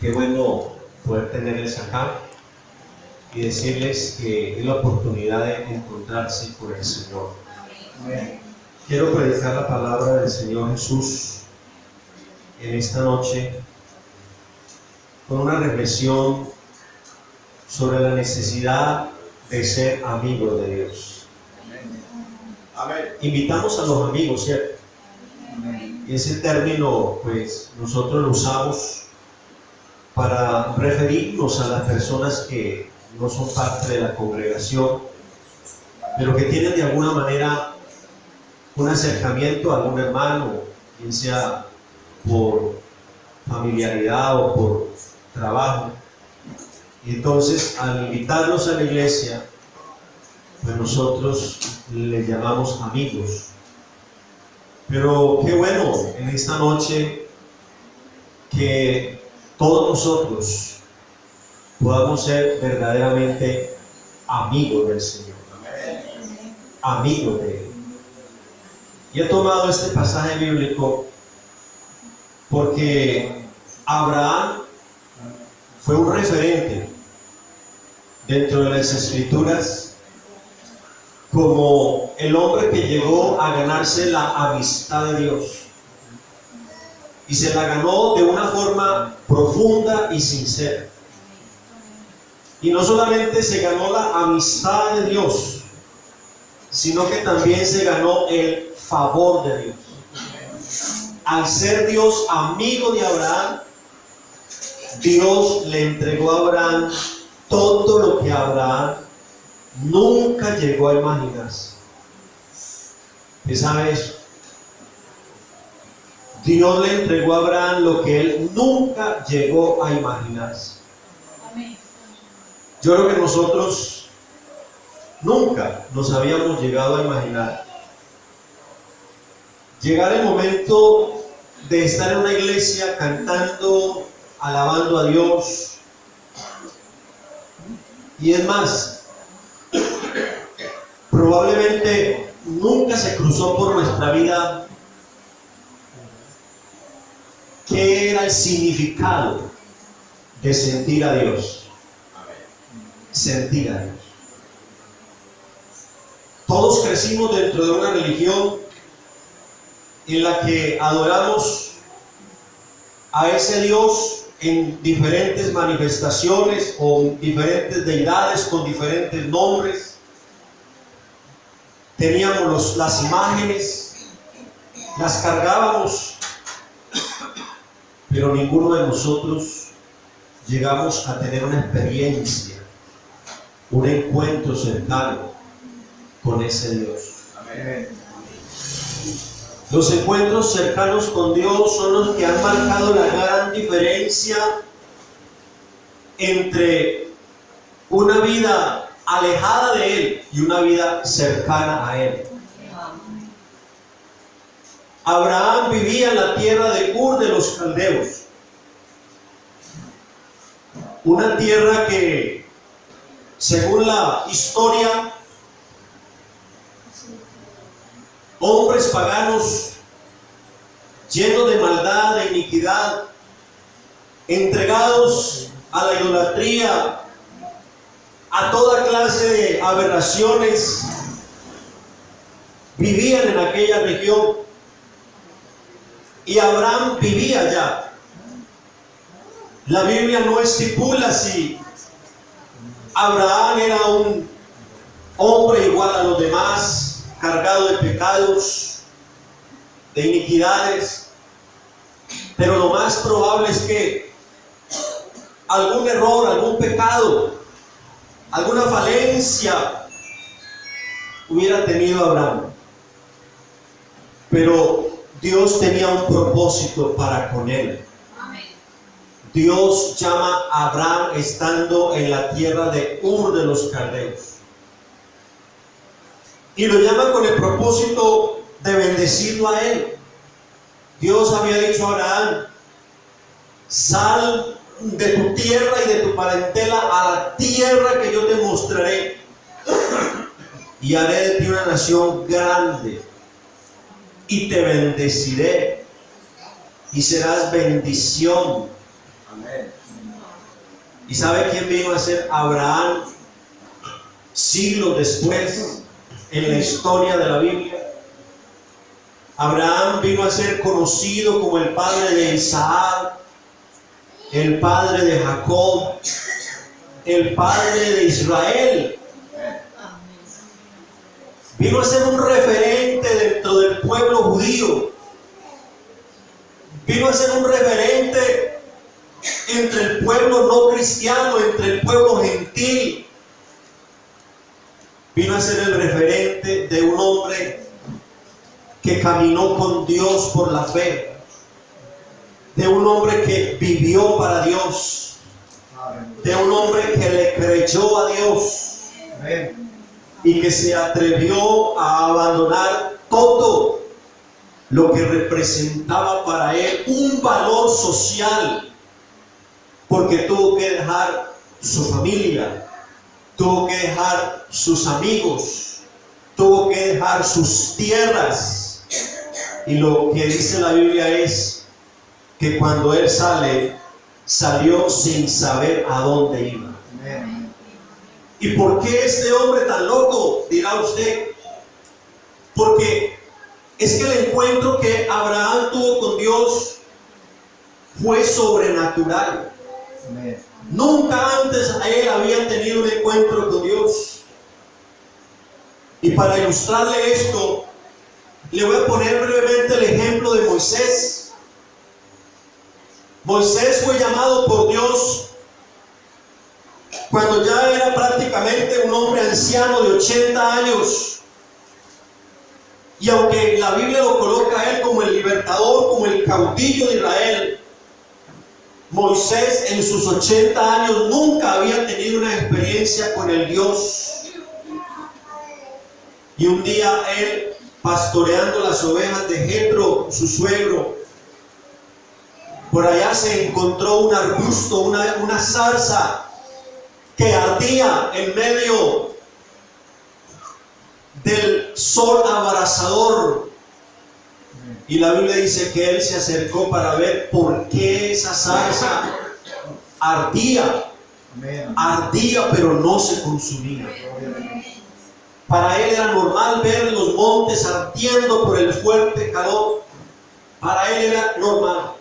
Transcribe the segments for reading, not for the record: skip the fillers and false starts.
Qué bueno poder tenerles acá y decirles que es la oportunidad de encontrarse con el Señor. Amén. Quiero predicar la palabra del Señor Jesús en esta noche con una reflexión sobre la necesidad de ser amigos de Dios. Amén. Invitamos a los amigos, ¿cierto? Amén. Y ese término, pues, nosotros lo usamos para referirnos a las personas que no son parte de la congregación, pero que tienen de alguna manera un acercamiento a algún hermano, bien sea por familiaridad o por trabajo. Y entonces, al invitarlos a la iglesia, pues nosotros les llamamos amigos. Pero qué bueno en esta noche que todos nosotros podamos ser verdaderamente amigos del Señor, amigos de Él. Y he tomado este pasaje bíblico porque Abraham fue un referente dentro de las Escrituras como el hombre que llegó a ganarse la amistad de Dios. Y se la ganó de una forma profunda y sincera. Y no solamente se ganó la amistad de Dios, sino que también se ganó el favor de Dios. Al ser Dios amigo de Abraham, Dios le entregó a Abraham todo lo que Abraham nunca llegó a imaginarse. ¿Qué sabe eso? Dios le entregó a Abraham lo que él nunca llegó a imaginarse. Yo creo que nosotros nunca nos habíamos llegado a imaginar llegar el momento de estar en una iglesia cantando, alabando a Dios. Y es más, probablemente nunca se cruzó por nuestra vida qué era el significado de sentir a Dios. Sentir a Dios. Todos crecimos dentro de una religión en la que adoramos a ese Dios en diferentes manifestaciones o diferentes deidades con diferentes nombres. Teníamos las imágenes, las cargábamos, pero ninguno de nosotros llegamos a tener una experiencia, un encuentro cercano con ese Dios. Amén. Los encuentros cercanos con Dios son los que han marcado la gran diferencia entre una vida alejada de Él y una vida cercana a Él. Abraham vivía en la tierra de Ur de los Caldeos, una tierra que, según la historia, hombres paganos llenos de maldad, de iniquidad, entregados a la idolatría, a toda clase de aberraciones, vivían en aquella región. Y Abraham vivía allá. La Biblia no estipula si Abraham era un hombre igual a los demás, cargado de pecados, de iniquidades, pero lo más probable es que algún error, algún pecado, alguna falencia hubiera tenido Abraham. Pero Dios tenía un propósito para con él. Dios llama a Abraham estando en la tierra de Ur de los Caldeos. Y lo llama con el propósito de bendecirlo a él. Dios había dicho a Abraham: sal de tu tierra y de tu parentela a la tierra que yo te mostraré, y haré de ti una nación grande, y te bendeciré, y serás bendición. Amén. ¿Y sabe quién vino a ser Abraham siglos después en la historia de la Biblia? Abraham vino a ser conocido como el padre de Isaac, el padre de Jacob, el padre de Israel. Vino a ser un referente dentro del pueblo judío. Vino a ser un referente entre el pueblo no cristiano, entre el pueblo gentil. Vino a ser el referente de un hombre que caminó con Dios por la fe, de un hombre que vivió para Dios, de un hombre que le creyó a Dios y que se atrevió a abandonar todo lo que representaba para él un valor social, porque tuvo que dejar su familia, tuvo que dejar sus amigos, tuvo que dejar sus tierras. Y lo que dice la Biblia es que cuando él salió sin saber a dónde iba. ¿Y por qué este hombre tan loco? Dirá usted. Porque es que el encuentro que Abraham tuvo con Dios fue sobrenatural. Nunca antes él había tenido un encuentro con Dios. Y para ilustrarle esto, le voy a poner brevemente el ejemplo de Moisés. Moisés fue llamado por Dios cuando ya era prácticamente un hombre anciano de 80 años. Y aunque la Biblia lo coloca a él como el libertador, como el caudillo de Israel, Moisés en sus 80 años nunca había tenido una experiencia con el Dios. Y un día él, pastoreando las ovejas de Jetro, su suegro, por allá se encontró un arbusto, una zarza que ardía en medio del sol abrasador. Y la Biblia dice que él se acercó para ver por qué esa zarza ardía, pero no se consumía. Para él era normal ver los montes ardiendo por el fuerte calor. Para él era normal.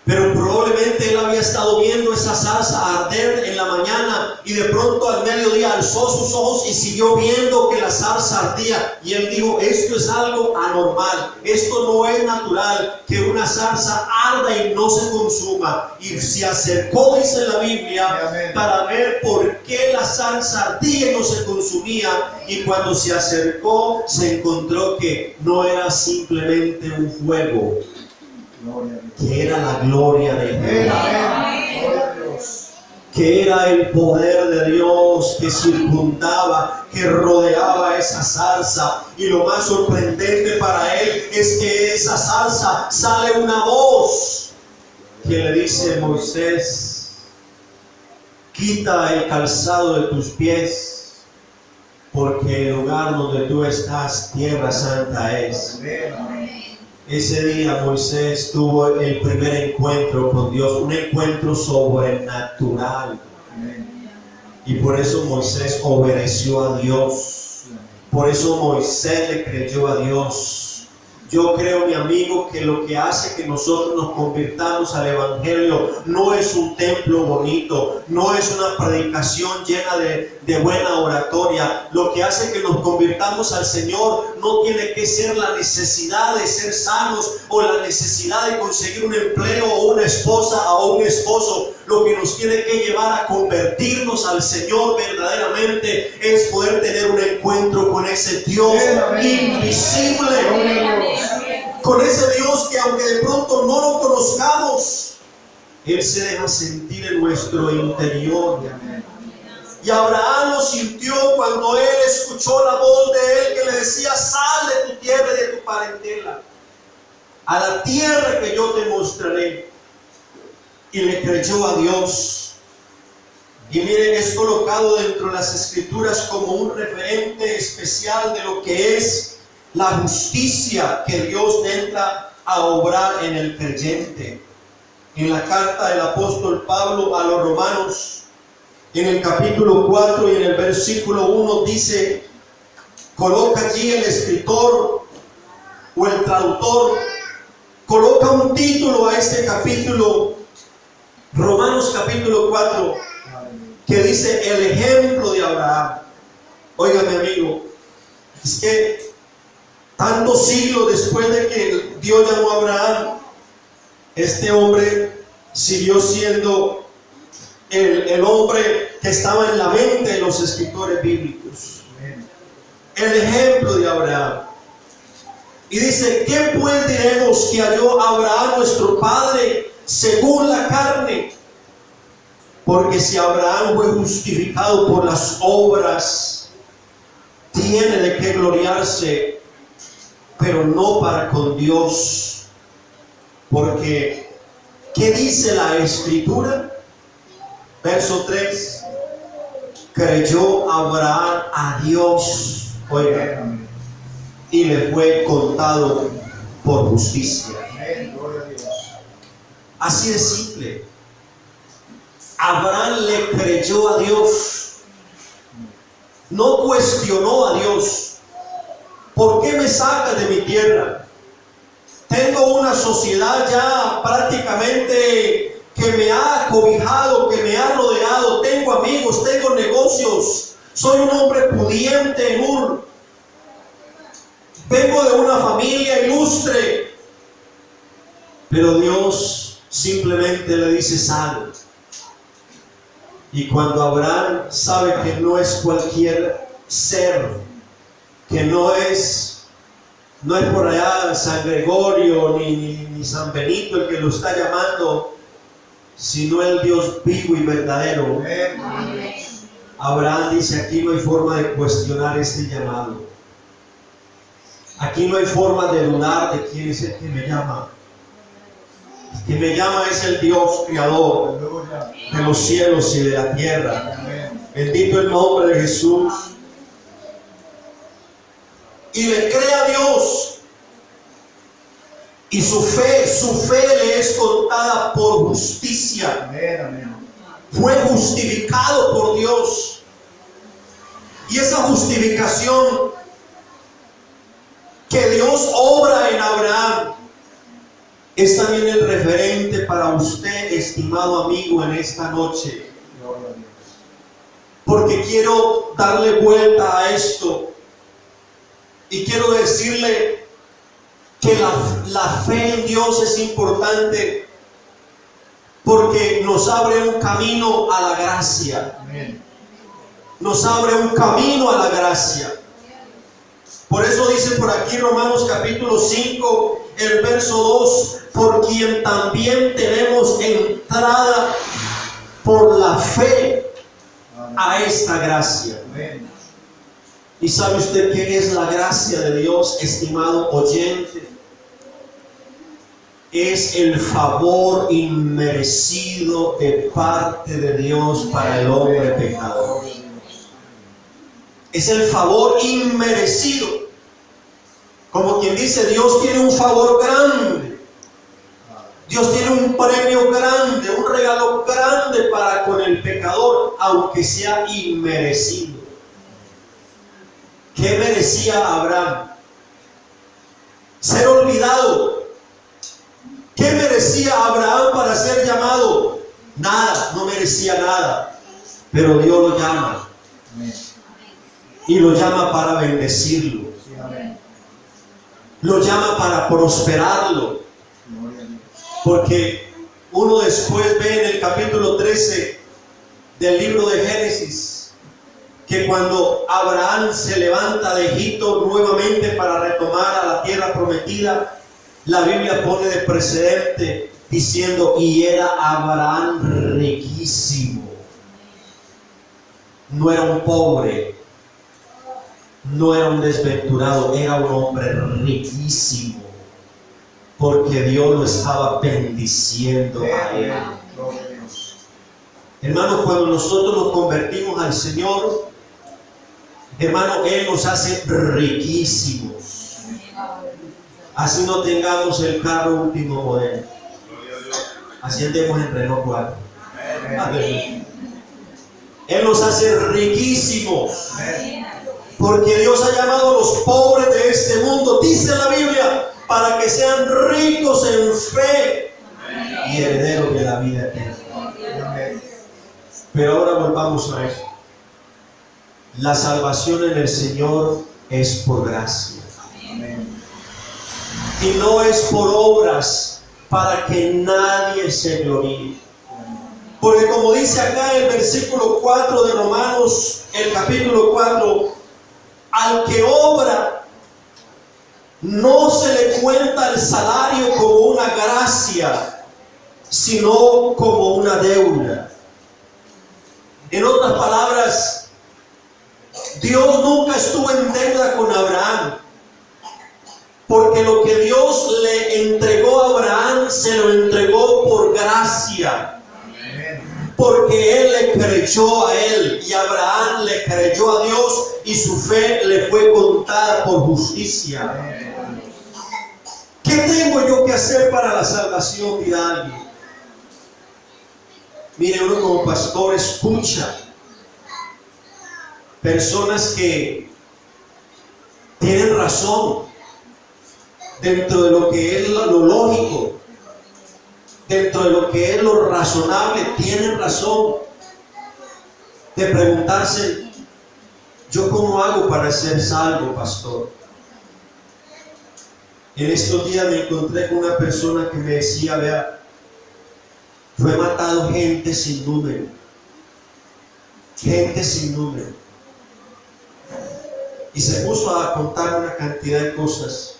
Pero probablemente él había estado viendo esa zarza arder en la mañana y de pronto al mediodía alzó sus ojos y siguió viendo que la zarza ardía. Y él dijo, esto es algo anormal, esto no es natural, que una zarza arda y no se consuma. Y se acercó, dice la Biblia, para ver por qué la zarza ardía y no se consumía. Y cuando se acercó, se encontró que no era simplemente un fuego, que era la gloria de Dios, que era el poder de Dios que circundaba, que rodeaba esa zarza. Y lo más sorprendente para él es que de esa zarza sale una voz que le dice: Moisés, quita el calzado de tus pies, porque el lugar donde tú estás, tierra santa es. Ese día Moisés tuvo el primer encuentro con Dios, un encuentro sobrenatural. Y por eso Moisés obedeció a Dios. Por eso Moisés le creyó a Dios. Yo creo, mi amigo, que lo que hace que nosotros nos convirtamos al Evangelio no es un templo bonito, no es una predicación llena de buena oratoria. Lo que hace que nos convirtamos al Señor no tiene que ser la necesidad de ser sanos o la necesidad de conseguir un empleo o una esposa o un esposo. Lo que nos tiene que llevar a convertirnos al Señor verdaderamente es poder tener un encuentro con ese Dios invisible, con ese Dios que aunque de pronto no lo conozcamos, Él se deja sentir en nuestro interior. Y Abraham lo sintió cuando él escuchó la voz de él que le decía: sal de tu tierra y de tu parentela a la tierra que yo te mostraré. Y le creyó a Dios. Y miren, es colocado dentro de las Escrituras como un referente especial de lo que es la justicia que Dios entra a obrar en el creyente. en la carta del apóstol Pablo a los romanos, en el capítulo 4 y en el versículo 1 dice, coloca allí el escritor o el traductor, coloca un título a este capítulo, Romanos capítulo 4, que dice el ejemplo de Abraham. Oiga, mi amigo, es que tantos siglos después de que Dios llamó a Abraham, este hombre siguió siendo el hombre que estaba en la mente de los escritores bíblicos. El ejemplo de Abraham. Y dice, ¿qué pues diremos que halló Abraham nuestro padre según la carne? Porque si Abraham fue justificado por las obras, tiene de qué gloriarse, pero no para con Dios. Porque, ¿qué dice la Escritura? Verso 3, creyó Abraham a Dios, oiga, y le fue contado por justicia. Así de simple. Abraham le creyó a Dios, no cuestionó a Dios. ¿Por qué me sacas de mi tierra? Tengo una sociedad ya prácticamente que me ha cobijado, que me ha rodeado. Tengo amigos, tengo negocios. Soy un hombre pudiente en Ur. Vengo de una familia ilustre. Pero Dios simplemente le dice, sal. Y cuando Abraham sabe que no es cualquier ser, que no es por allá San Gregorio ni San Benito el que lo está llamando, sino el Dios vivo y verdadero. Amén. Abraham dice, aquí no hay forma de cuestionar este llamado. Aquí no hay forma de dudar de quién es el que me llama. El que me llama es el Dios creador de los cielos y de la tierra. Bendito el nombre de Jesús. Y le cree a Dios. Y su fe le es contada por justicia. Fue justificado por Dios. Y esa justificación que Dios obra en Abraham es también el referente para usted, estimado amigo, en esta noche. Porque quiero darle vuelta a esto y quiero decirle que la fe en Dios es importante porque nos abre un camino a la gracia. Nos abre un camino a la gracia. Por eso dice por aquí Romanos capítulo 5, el verso 2, por quien también tenemos entrada por la fe a esta gracia. ¿Y sabe usted qué es la gracia de Dios, estimado oyente? Es el favor inmerecido de parte de Dios para el hombre pecador. Es el favor inmerecido. Como quien dice, Dios tiene un favor grande. Dios tiene un premio grande, un regalo grande para con el pecador, aunque sea inmerecido. ¿Qué merecía Abraham? Ser olvidado. ¿Qué merecía Abraham para ser llamado? Nada, no merecía nada. Pero Dios lo llama. Y lo llama para bendecirlo. Lo llama para prosperarlo. Porque uno después ve en el capítulo 13 del libro de Génesis que cuando Abraham se levanta de Egipto nuevamente para retomar a la tierra prometida, la Biblia pone de precedente diciendo, y era Abraham riquísimo. No era un pobre, no era un desventurado, era un hombre riquísimo, porque Dios lo estaba bendiciendo a él. Hermanos, cuando nosotros nos convertimos al Señor, hermano, Él nos hace riquísimos. Así no tengamos el carro último modelo. Así andemos en reloj 4. Él nos hace riquísimos. Porque Dios ha llamado a los pobres de este mundo, dice la Biblia, para que sean ricos en fe y herederos de la vida eterna. Pero ahora volvamos a eso. La salvación en el Señor es por gracia. Y no es por obras para que nadie se gloríe. Porque como dice acá el versículo 4 de Romanos, el capítulo 4, al que obra no se le cuenta el salario como una gracia, sino como una deuda. En otras palabras, Dios nunca estuvo en deuda con Abraham, porque lo que Dios le entregó a Abraham se lo entregó por gracia. Porque él le creyó a él y Abraham le creyó a Dios y su fe le fue contada por justicia. ¿Qué tengo yo que hacer para la salvación de alguien? Mire, uno como pastor escucha personas que tienen razón dentro de lo que es lo lógico, dentro de lo que es lo razonable. Tienen razón de preguntarse: ¿yo cómo hago para ser salvo, pastor? En estos días me encontré con una persona que me decía: vea, yo he matado gente sin número, gente sin número. Y se puso a contar una cantidad de cosas.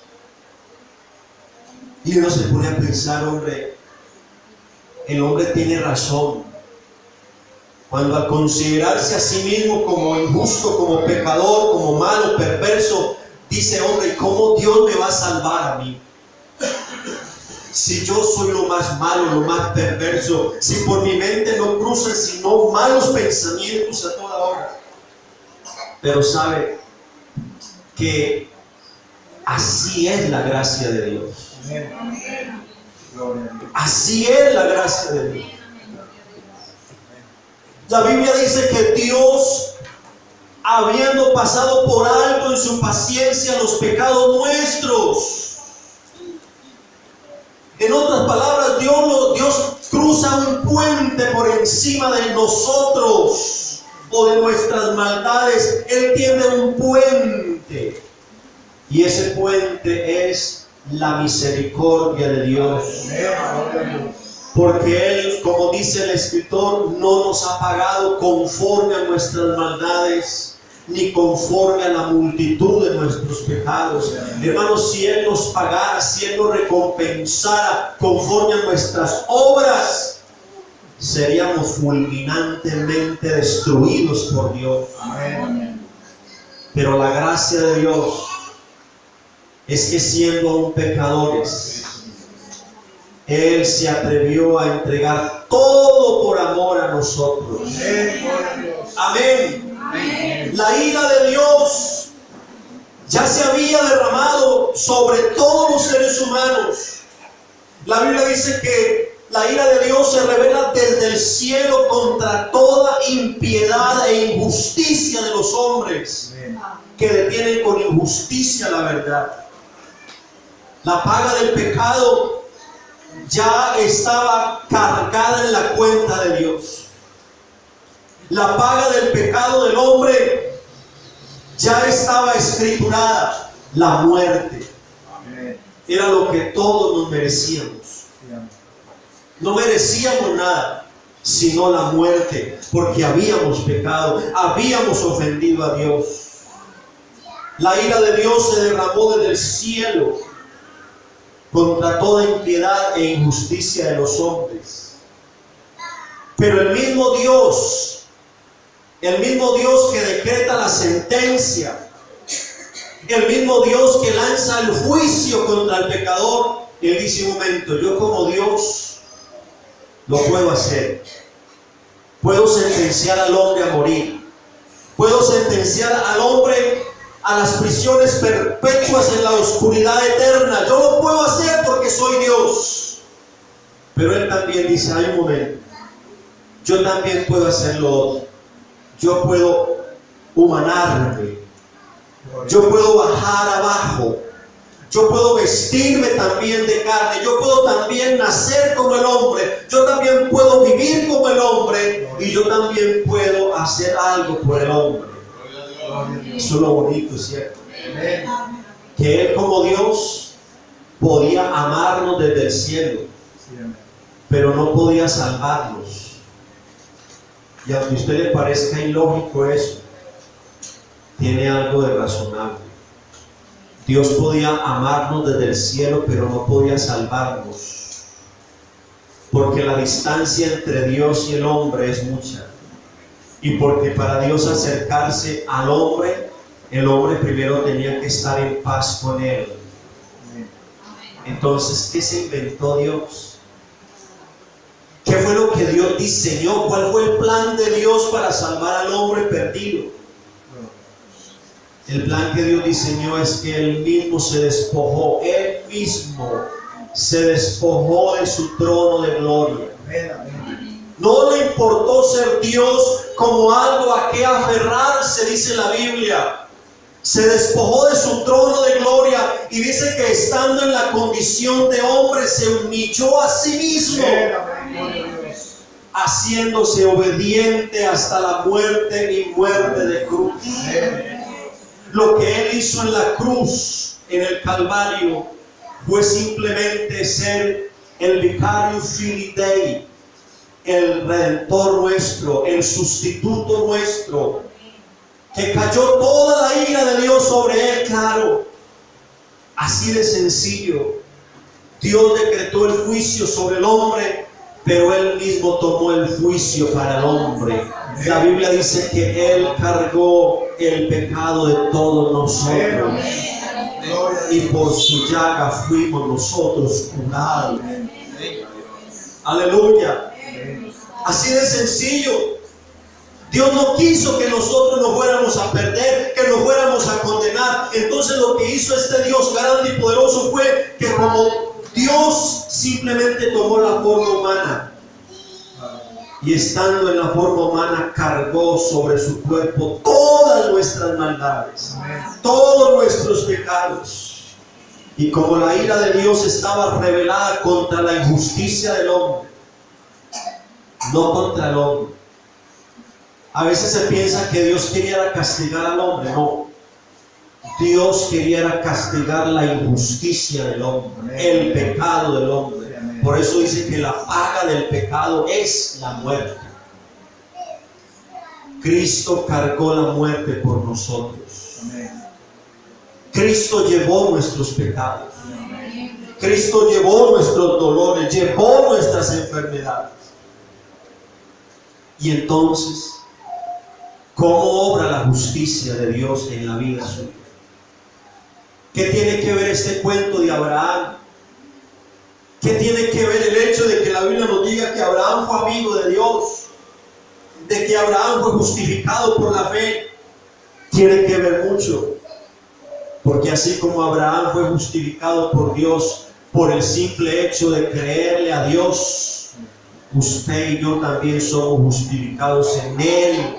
Y uno se pone a pensar: hombre, el hombre tiene razón cuando al considerarse a sí mismo como injusto, como pecador, como malo, perverso, dice: hombre, ¿cómo Dios me va a salvar a mí? Si yo soy lo más malo, lo más perverso, si por mi mente no cruzan sino malos pensamientos a toda hora. Pero sabe que así es la gracia de Dios. Así es la gracia de Dios. La Biblia dice que Dios, habiendo pasado por alto en su paciencia los pecados nuestros, en otras palabras, Dios cruza un puente por encima de nosotros o de nuestras maldades. Él tiene un puente, y ese puente es la misericordia de Dios. Porque Él, como dice el escritor, no nos ha pagado conforme a nuestras maldades, ni conforme a la multitud de nuestros pecados. Hermanos, si Él nos pagara, si Él nos recompensara conforme a nuestras obras, seríamos fulminantemente destruidos por Dios. Amén. Pero la gracia de Dios es que, siendo aún pecadores, Él se atrevió a entregar todo por amor a nosotros. Amén. La ira de Dios ya se había derramado sobre todos los seres humanos. La Biblia dice que la ira de Dios se revela desde el cielo contra toda impiedad e injusticia de los hombres que detienen con injusticia la verdad. La paga del pecado ya estaba cargada en la cuenta de Dios. La paga del pecado del hombre ya estaba escriturada: la muerte. Era lo que todos nos merecíamos. No merecíamos nada sino la muerte, porque habíamos pecado, habíamos ofendido a Dios. La ira de Dios se derramó desde el cielo contra toda impiedad e injusticia de los hombres. Pero el mismo Dios que decreta la sentencia, el mismo Dios que lanza el juicio contra el pecador, Él dice: un momento, yo como Dios lo puedo hacer. Puedo sentenciar al hombre a morir. Puedo sentenciar al hombre a las prisiones perpetuas en la oscuridad eterna. Yo lo puedo hacer porque soy Dios. Pero él también dice, hay un momento, yo también puedo hacer lo otro. Yo puedo humanarme, yo puedo bajar abajo, yo puedo vestirme también de carne, yo puedo también nacer como el hombre, yo también puedo vivir como el hombre y yo también puedo hacer algo por el hombre. Eso es lo bonito, ¿cierto? Que él como Dios podía amarnos desde el cielo, pero no podía salvarnos. Y aunque a usted le parezca ilógico eso, tiene algo de razonable. Dios podía amarnos desde el cielo, pero no podía salvarnos, porque la distancia entre Dios y el hombre es mucha, y porque para Dios acercarse al hombre, el hombre primero tenía que estar en paz con él. Entonces, ¿qué se inventó Dios? ¿Qué fue lo que Dios diseñó? ¿Cuál fue el plan de Dios para salvar al hombre perdido? El plan que Dios diseñó es que Él mismo se despojó, Él mismo se despojó de su trono de gloria. No le importó ser Dios como algo a que aferrarse, dice la Biblia. Se despojó de su trono de gloria y dice que estando en la condición de hombre se humilló a sí mismo, haciéndose obediente hasta la muerte y muerte de cruz. Lo que Él hizo en la cruz, en el Calvario, fue simplemente ser el vicario filii Dei, el redentor nuestro, el sustituto nuestro, que cayó toda la ira de Dios sobre Él, claro. Así de sencillo. Dios decretó el juicio sobre el hombre, pero Él mismo tomó el juicio para el hombre. La Biblia dice que Él cargó el pecado de todos nosotros y por su llaga fuimos nosotros curados. Aleluya. Así de sencillo. Dios no quiso que nosotros nos fuéramos a perder, que nos fuéramos a condenar. Entonces lo que hizo este Dios grande y poderoso fue que como Dios simplemente tomó la forma humana, y estando en la forma humana cargó sobre su cuerpo todas nuestras maldades, todos nuestros pecados. Y como la ira de Dios estaba revelada contra la injusticia del hombre, no contra el hombre. A veces se piensa que Dios quería castigar al hombre. No, Dios quería castigar la injusticia del hombre, el pecado del hombre. Por eso dice que la paga del pecado es la muerte. Cristo cargó la muerte por nosotros. Cristo llevó nuestros pecados. Cristo llevó nuestros dolores, llevó nuestras enfermedades. Y entonces, ¿cómo obra la justicia de Dios en la vida suya? ¿Qué tiene que ver este cuento de Abraham? ¿Qué tiene que ver el hecho de que la Biblia nos diga que Abraham fue amigo de Dios? De que Abraham fue justificado por la fe. Tiene que ver mucho. Porque así como Abraham fue justificado por Dios por el simple hecho de creerle a Dios, usted y yo también somos justificados en Él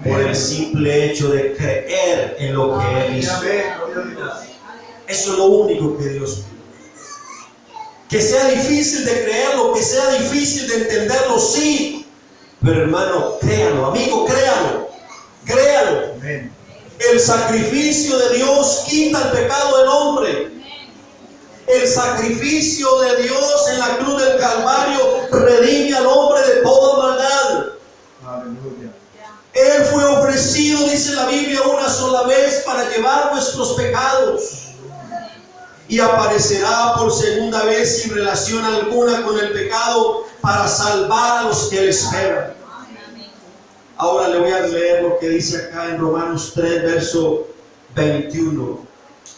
por el simple hecho de creer en lo que Él hizo. Eso es lo único que Dios pide. Que sea difícil de creerlo, que sea difícil de entenderlo, sí. Pero hermano, créalo, amigo, créalo. Créalo. El sacrificio de Dios quita el pecado del hombre. El sacrificio de Dios en la cruz del Calvario redime al hombre de toda maldad. Aleluya. Él fue ofrecido, dice la Biblia, una sola vez para llevar nuestros pecados. Y aparecerá por segunda vez sin relación alguna con el pecado para salvar a los que le esperan. Ahora le voy a leer lo que dice acá en Romanos 3, verso 21.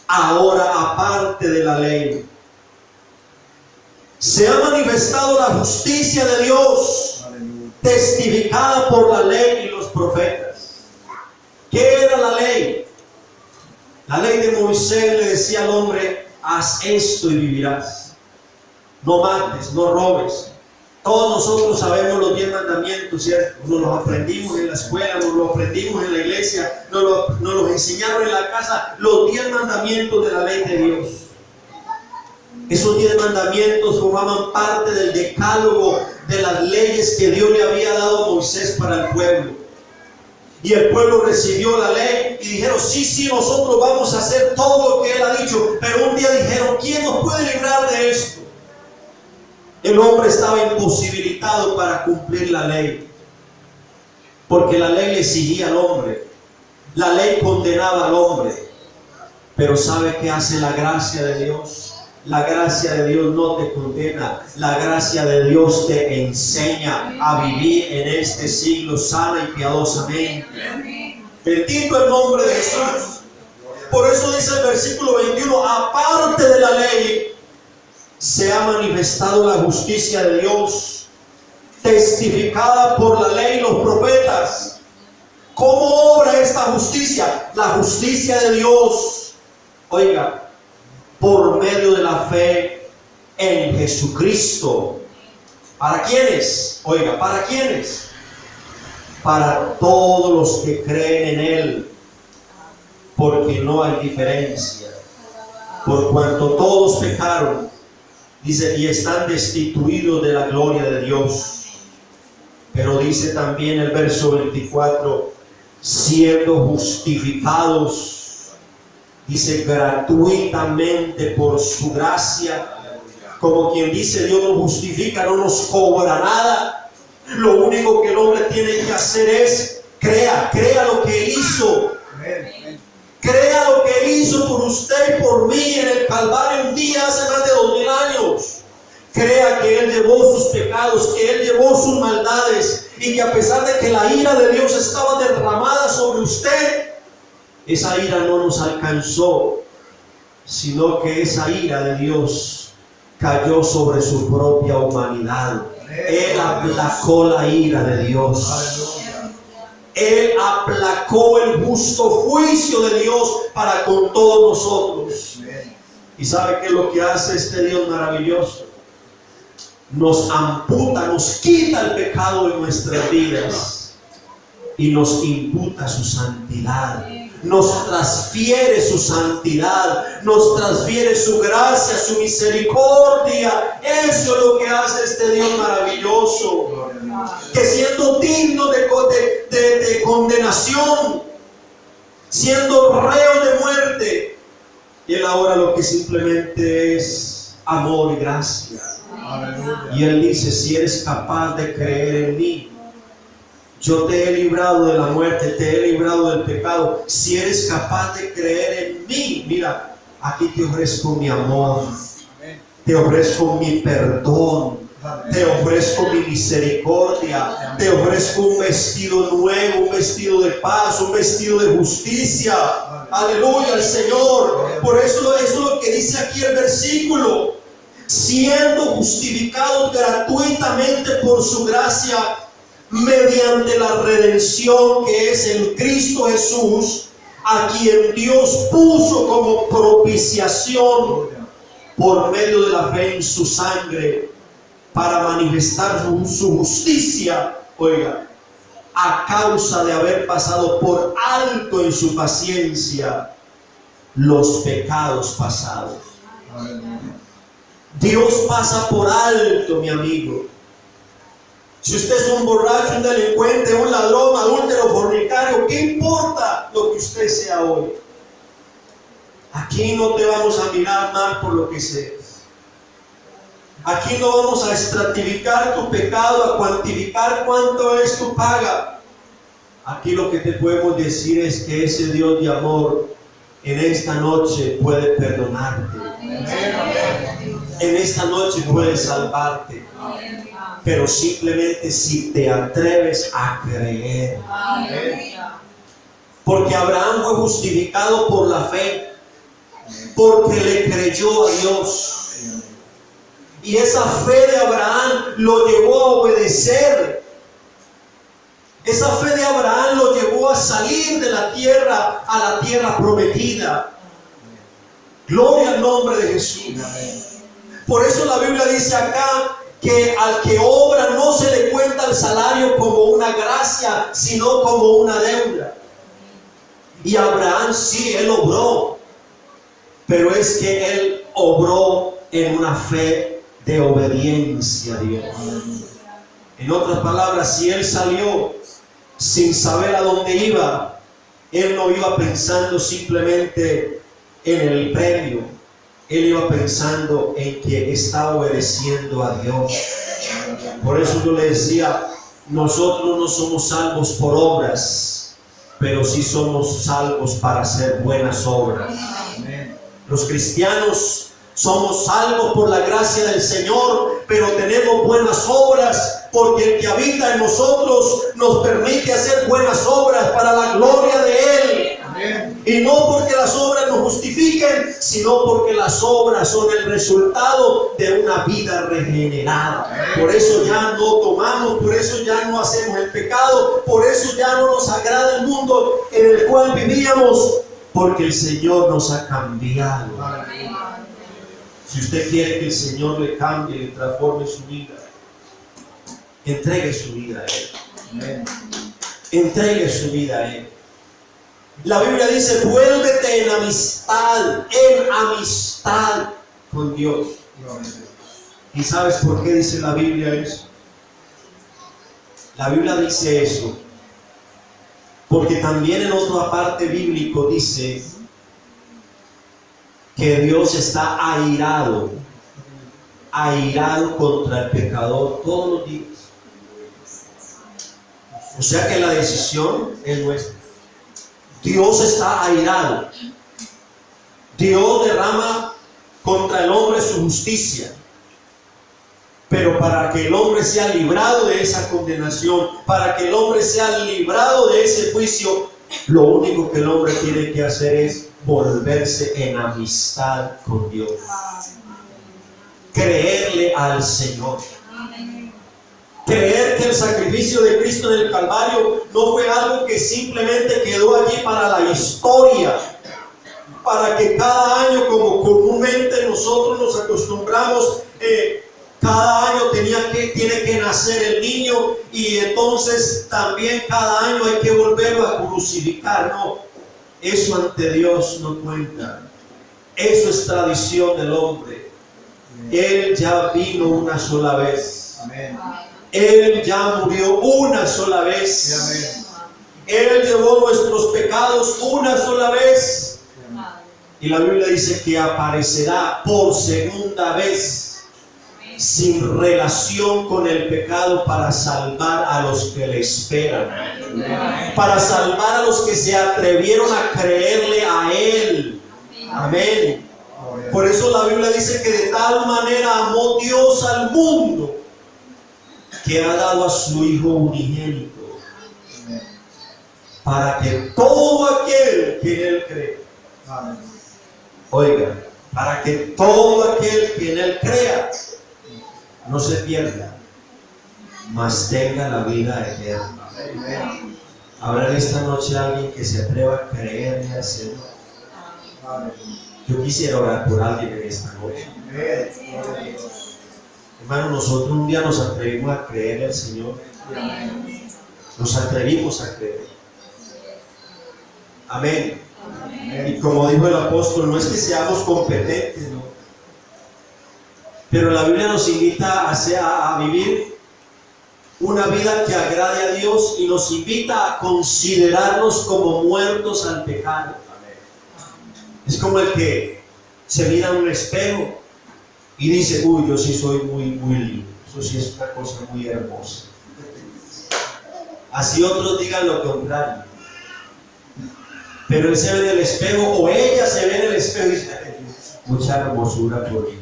Ahora, aparte de la ley, se ha manifestado la justicia de Dios, testificada por la ley y los profetas. ¿Qué era la ley? La ley de Moisés le decía al hombre: haz esto y vivirás. No mates, no robes, Todos nosotros sabemos los 10 mandamientos, ¿cierto? Nos los aprendimos en la escuela, nos los aprendimos en la iglesia, nos los enseñaron en la casa, los 10 mandamientos de la ley de Dios. Esos 10 mandamientos formaban parte del decálogo de las leyes que Dios le había dado a Moisés para el pueblo. Y el pueblo recibió la ley y dijeron, sí, nosotros vamos a hacer todo lo que Él ha dicho. Pero un día dijeron, ¿quién nos puede librar de esto? El hombre estaba imposibilitado para cumplir la ley, porque la ley le exigía al hombre, la ley condenaba al hombre. Pero ¿sabe qué hace la gracia de Dios? La gracia de Dios no te condena, la gracia de Dios te enseña a vivir en este siglo sana y piadosamente. Bendito el nombre de Jesús. Por eso dice el versículo 21, aparte de la ley, se ha manifestado la justicia de Dios, testificada por la ley y los profetas. ¿Cómo obra esta justicia? La justicia de Dios, oiga, por medio de la fe en Jesucristo. ¿Para quiénes? Oiga, ¿para quiénes? Para todos los que creen en Él, porque no hay diferencia. Por cuanto todos pecaron, dice, y están destituidos de la gloria de Dios. Pero dice también el verso 24, siendo justificados, dice, gratuitamente por su gracia. Como quien dice, Dios nos justifica, no nos cobra nada. Lo único que el hombre tiene que hacer es crea lo que Él hizo. Crea lo que Él hizo por usted y por mí en el Calvario un día hace más de 2000 años. Crea que Él llevó sus pecados, que Él llevó sus maldades, y que a pesar de que la ira de Dios estaba derramada sobre usted, esa ira no nos alcanzó, sino que esa ira de Dios cayó sobre su propia humanidad. Él aplacó la ira de Dios. Él aplacó el justo juicio de Dios para con todos nosotros. ¿Y sabe qué es lo que hace este Dios maravilloso? Nos amputa, nos quita el pecado de nuestras vidas y nos imputa su santidad. Nos transfiere su santidad, nos transfiere su gracia, su misericordia. Eso es lo que hace este Dios maravilloso, que siendo digno de condenación, siendo reo de muerte, Él ahora lo que simplemente es amor y gracia. Y Él dice, si eres capaz de creer en mí, yo te he librado de la muerte, te he librado del pecado. Si eres capaz de creer en mí, mira, aquí te ofrezco mi amor, te ofrezco mi perdón, te ofrezco mi misericordia, te ofrezco un vestido nuevo, un vestido de paz, un vestido de justicia. Aleluya al Señor. Por eso es lo que dice aquí el versículo. Siendo justificados gratuitamente por su gracia, mediante la redención que es en Cristo Jesús, a quien Dios puso como propiciación por medio de la fe en su sangre, para manifestar su justicia, oiga, a causa de haber pasado por alto en su paciencia los pecados pasados. Dios pasa por alto, mi amigo. Si usted es un borracho, un delincuente, un ladrón, adúltero, fornicario, ¿qué importa lo que usted sea hoy? Aquí no te vamos a mirar mal por lo que seas. Aquí no vamos a estratificar tu pecado, a cuantificar cuánto es tu paga. Aquí lo que te podemos decir es que ese Dios de amor en esta noche puede perdonarte. En esta noche puede salvarte. Pero simplemente si te atreves a creer. Porque Abraham fue justificado por la fe, porque le creyó a Dios. Y esa fe de Abraham lo llevó a obedecer. Esa fe de Abraham lo llevó a salir de la tierra a la tierra prometida. Gloria al nombre de Jesús. Por eso la Biblia dice acá que al que obra no se le cuenta el salario como una gracia, sino como una deuda. Y Abraham sí, él obró, pero es que él obró en una fe de obediencia a Dios. En otras palabras, si él salió sin saber a dónde iba, él no iba pensando simplemente en el premio, él iba pensando en que está obedeciendo a Dios. Por eso yo le decía, nosotros no somos salvos por obras, pero sí somos salvos para hacer buenas obras. Los cristianos somos salvos por la gracia del Señor, pero tenemos buenas obras porque el que habita en nosotros nos permite hacer buenas obras para la gloria de Él. Amén. Y no porque las obras nos justifiquen, sino porque las obras son el resultado de una vida regenerada. Amén. Por eso ya no tomamos, por eso ya no hacemos el pecado, por eso ya no nos agrada el mundo en el cual vivíamos, porque el Señor nos ha cambiado. Amén. Si usted quiere que el Señor le cambie, le transforme su vida, entregue su vida a Él. Amén. Entregue su vida a Él. La Biblia dice, vuélvete en amistad con Dios. ¿Y sabes por qué dice la Biblia eso? La Biblia dice eso porque también en otra parte bíblico dice que Dios está airado contra el pecador todos los días. O sea que la decisión es nuestra. Dios está airado. Dios derrama contra el hombre su justicia. Pero para que el hombre sea librado de esa condenación, para que el hombre sea librado de ese juicio, lo único que el hombre tiene que hacer es volverse en amistad con Dios. Creerle al Señor. Creer que el sacrificio de Cristo en el Calvario no fue algo que simplemente quedó allí para la historia, para que cada año, como comúnmente nosotros nos acostumbramos, cada año tiene que nacer el niño y entonces también cada año hay que volverlo a crucificar. No, eso ante Dios no cuenta. Eso es tradición del hombre. Él ya vino una sola vez. Amén. Él ya murió una sola vez. Amén. Él llevó nuestros pecados una sola vez. Y la Biblia dice que aparecerá por segunda vez, sin relación con el pecado, para salvar a los que le esperan. Amén. Para salvar a los que se atrevieron a creerle a Él. Amén. Por eso la Biblia dice que de tal manera amó Dios al mundo que ha dado a su Hijo unigénito, para que todo aquel que en Él cree, oiga, para que todo aquel que en Él crea no se pierda, mas tenga la vida eterna. Habrá esta noche alguien que se atreva a creerle al Señor. Yo quisiera orar por alguien en esta noche. Hermano, nosotros un día nos atrevimos a creerle al Señor. Nos atrevimos a creer. Amén. Y como dijo el apóstol, no es que seamos competentes, ¿no? Pero la Biblia nos invita a vivir una vida que agrade a Dios y nos invita a considerarnos como muertos al pecado. Es como el que se mira en un espejo y dice, uy, yo sí soy muy lindo, eso sí es una cosa muy hermosa. Así otros digan lo contrario. Pero él se ve en el espejo, o ella se ve en el espejo y dice, mucha hermosura por Dios.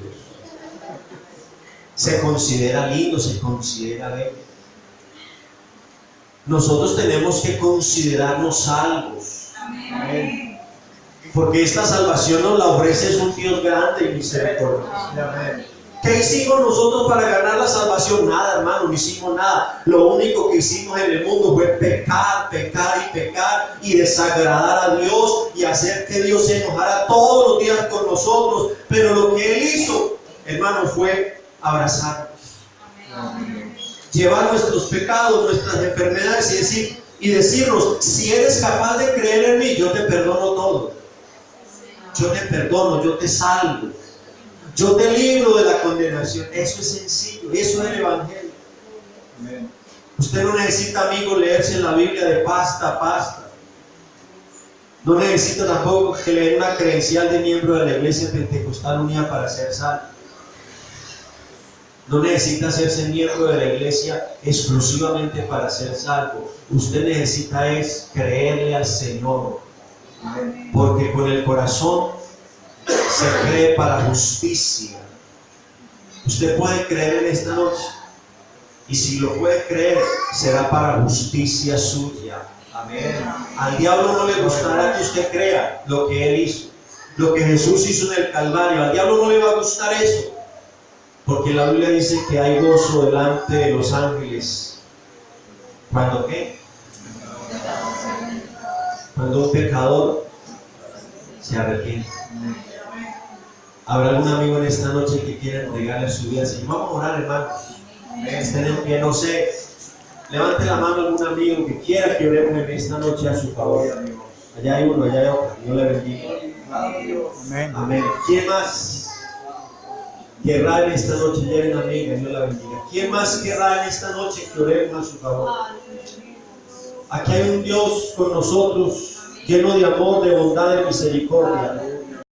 Se considera lindo, se considera bello. Nosotros tenemos que considerarnos salvos. Amén. Porque esta salvación nos la ofrece un Dios grande y misericordioso. ¿Qué hicimos nosotros para ganar la salvación? Nada, hermano, no hicimos nada. Lo único que hicimos en el mundo fue pecar y desagradar a Dios y hacer que Dios se enojara todos los días con nosotros. Pero lo que Él hizo, hermano, fue abrazarnos. llevar nuestros pecados, nuestras enfermedades y decirnos, si eres capaz de creer en mí, yo te perdono todo. Yo te perdono, yo te salvo. Yo te libro de la condenación. Eso es sencillo, eso es el Evangelio. Amén. Usted no necesita, amigo, leerse la Biblia de pasta a pasta. No necesita tampoco que le den una credencial de miembro de la Iglesia Pentecostal Unida para ser salvo. No necesita hacerse miembro de la iglesia exclusivamente para ser salvo. Usted necesita es creerle al Señor. Porque con el corazón se cree para justicia. Usted puede creer en esta noche. Y si lo puede creer, será para justicia suya. Amén. Al diablo no le gustará que usted crea lo que Él hizo. Lo que Jesús hizo en el Calvario. Al diablo no le va a gustar eso. Porque la Biblia dice que hay gozo delante de los ángeles. ¿Cuándo qué? Cuando un pecador se arrepiente. ¿Habrá algún amigo en esta noche que quiera entregarle su vida al Señor? Vamos a orar, hermanos. Estén en pie, no sé. Levante la mano a algún amigo que quiera que oremos en esta noche a su favor. Allá hay uno, allá hay otro. Dios le bendiga. Amén. Amén. ¿Quién más querrá en esta noche? Lleven amiga, Dios la bendiga. ¿Quién más querrá en esta noche que oremos a su favor? Aquí hay un Dios con nosotros, lleno de amor, de bondad, de misericordia.